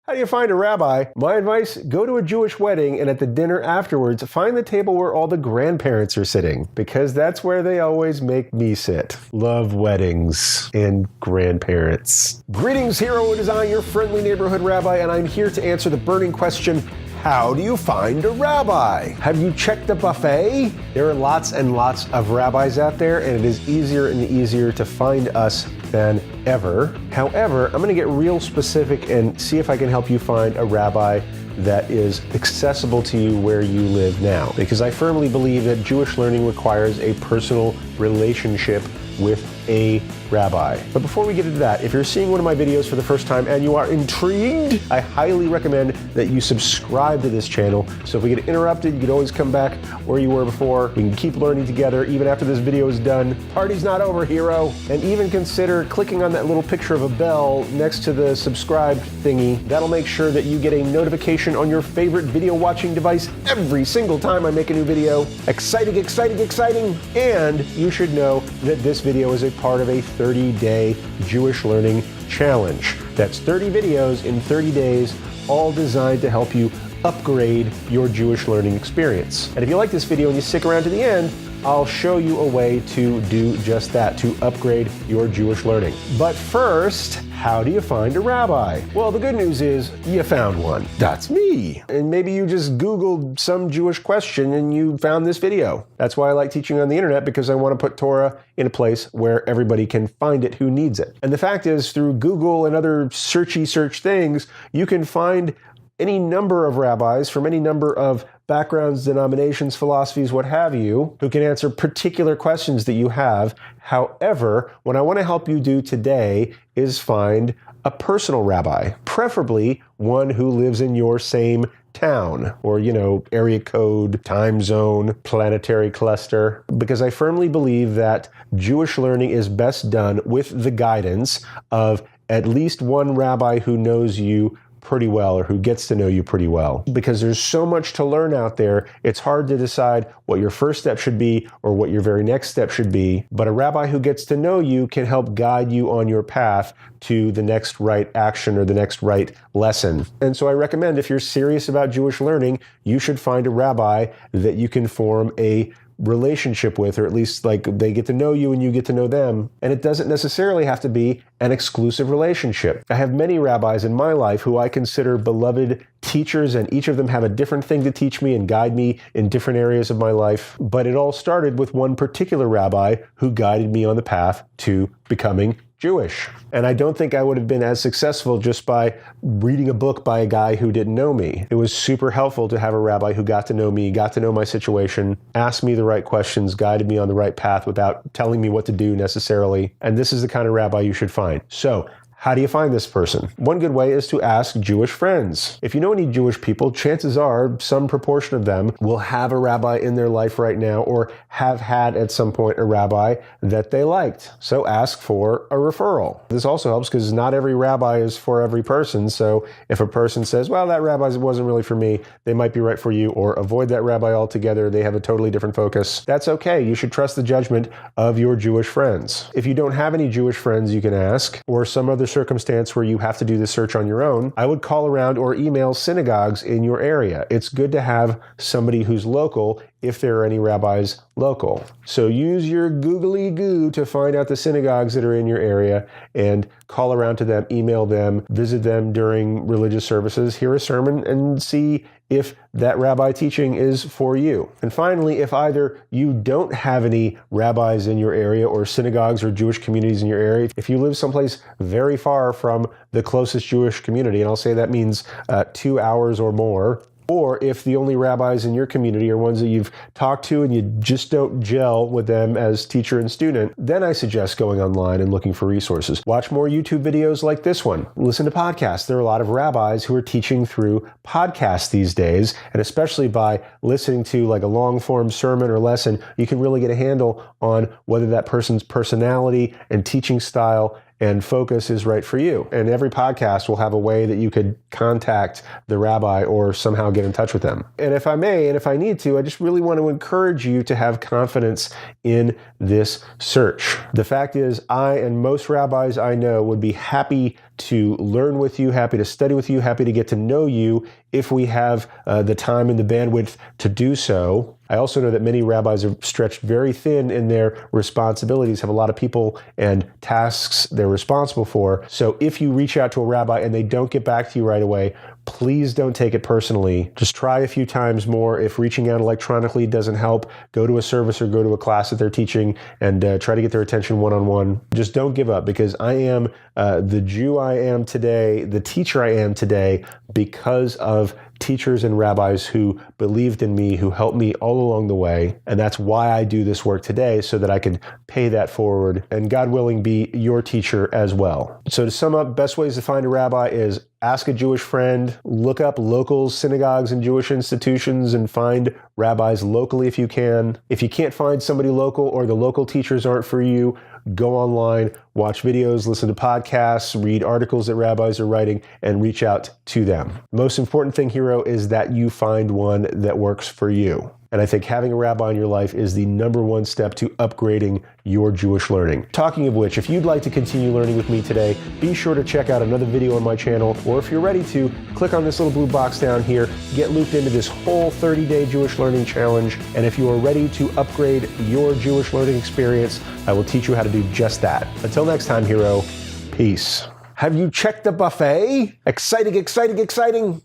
How do you find a rabbi? My advice, go to a Jewish wedding and at the dinner afterwards, find the table where all the grandparents are sitting, because that's where they always make me sit. Love weddings and grandparents. Greetings, Hero Design, your friendly neighborhood rabbi, and I'm here to answer the burning question, how do you find a rabbi? Have you checked the buffet? There are lots and lots of rabbis out there, and it is easier and easier to find us than ever. However, I'm going to get real specific and see if I can help you find a rabbi that is accessible to you where you live now. Because I firmly believe that Jewish learning requires a personal relationship with a rabbi. But before we get into that, if you're seeing one of my videos for the first time and you are intrigued, I highly recommend that you subscribe to this channel. So if we get interrupted, you can always come back where you were before. We can keep learning together even after this video is done. Party's not over, hero. And even consider clicking on that little picture of a bell next to the subscribe thingy. That'll make sure that you get a notification on your favorite video watching device every single time I make a new video. Exciting, exciting, exciting. And you should know that this video is a part of a 30-day Jewish learning challenge. That's 30 videos in 30 days, all designed to help you upgrade your Jewish learning experience. And if you like this video and you stick around to the end, I'll show you a way to do just that, to upgrade your Jewish learning. But first, how do you find a rabbi? Well, the good news is you found one. That's me. And maybe you just Googled some Jewish question and you found this video. That's why I like teaching on the internet, because I want to put Torah in a place where everybody can find it who needs it. And the fact is, through Google and other search things, you can find any number of rabbis from any number of backgrounds, denominations, philosophies, what have you, who can answer particular questions that you have. However, what I want to help you do today is find a personal rabbi, preferably one who lives in your same town or, area code, time zone, planetary cluster, because I firmly believe that Jewish learning is best done with the guidance of at least one rabbi who knows you pretty well, or who gets to know you pretty well. Because there's so much to learn out there, it's hard to decide what your first step should be or what your very next step should be. But a rabbi who gets to know you can help guide you on your path to the next right action or the next right lesson. And so I recommend, if you're serious about Jewish learning, you should find a rabbi that you can form a relationship with, or at least like they get to know you and you get to know them. And it doesn't necessarily have to be an exclusive relationship. I have many rabbis in my life who I consider beloved teachers, and each of them have a different thing to teach me and guide me in different areas of my life. But it all started with one particular rabbi who guided me on the path to becoming Jewish. And I don't think I would have been as successful just by reading a book by a guy who didn't know me. It was super helpful to have a rabbi who got to know me, got to know my situation, asked me the right questions, guided me on the right path without telling me what to do necessarily. And this is the kind of rabbi you should find. So, how do you find this person? One good way is to ask Jewish friends. If you know any Jewish people, chances are some proportion of them will have a rabbi in their life right now, or have had at some point a rabbi that they liked. So ask for a referral. This also helps because not every rabbi is for every person. So if a person says, well, that rabbi wasn't really for me, they might be right for you, or avoid that rabbi altogether. They have a totally different focus. That's okay. You should trust the judgment of your Jewish friends. If you don't have any Jewish friends you can ask, or some other circumstance where you have to do the search on your own, I would call around or email synagogues in your area. It's good to have somebody who's local if there are any rabbis local. So use your googly goo to find out the synagogues that are in your area and call around to them, email them, visit them during religious services, hear a sermon, and see if that rabbi teaching is for you. And finally, if either you don't have any rabbis in your area, or synagogues or Jewish communities in your area, if you live someplace very far from the closest Jewish community, and I'll say that means 2 hours or more, or if the only rabbis in your community are ones that you've talked to and you just don't gel with them as teacher and student, then I suggest going online and looking for resources. Watch more YouTube videos like this one. Listen to podcasts. There are a lot of rabbis who are teaching through podcasts these days, and especially by listening to like a long form sermon or lesson, you can really get a handle on whether that person's personality and teaching style and focus is right for you. And every podcast will have a way that you could contact the rabbi or somehow get in touch with them. And if I may, and if I need to, I just really want to encourage you to have confidence in this search. The fact is, I and most rabbis I know would be happy to learn with you, happy to study with you, happy to get to know you if we have the time and the bandwidth to do so. I also know that many rabbis are stretched very thin in their responsibilities, have a lot of people and tasks they're responsible for. So if you reach out to a rabbi and they don't get back to you right away, please don't take it personally. Just try a few times more. If reaching out electronically doesn't help, go to a service or go to a class that they're teaching and try to get their attention one-on-one. Just don't give up, because I am the Jew I am today, the teacher I am today, because of teachers and rabbis who believed in me, who helped me all along the way. And that's why I do this work today, so that I can pay that forward and, God willing, be your teacher as well. So to sum up, best ways to find a rabbi is ask a Jewish friend, look up local synagogues and Jewish institutions and find rabbis locally if you can. If you can't find somebody local or the local teachers aren't for you, go online, watch videos, listen to podcasts, read articles that rabbis are writing, and reach out to them. Most important thing, hero, is that you find one that works for you. And I think having a rabbi in your life is the number one step to upgrading your Jewish learning. Talking of which, if you'd like to continue learning with me today, be sure to check out another video on my channel, or if you're ready to, click on this little blue box down here, get looped into this whole 30-day Jewish learning challenge. And if you are ready to upgrade your Jewish learning experience, I will teach you how to do just that. Until next time, hero, peace. Have you checked the buffet? Exciting, exciting, exciting.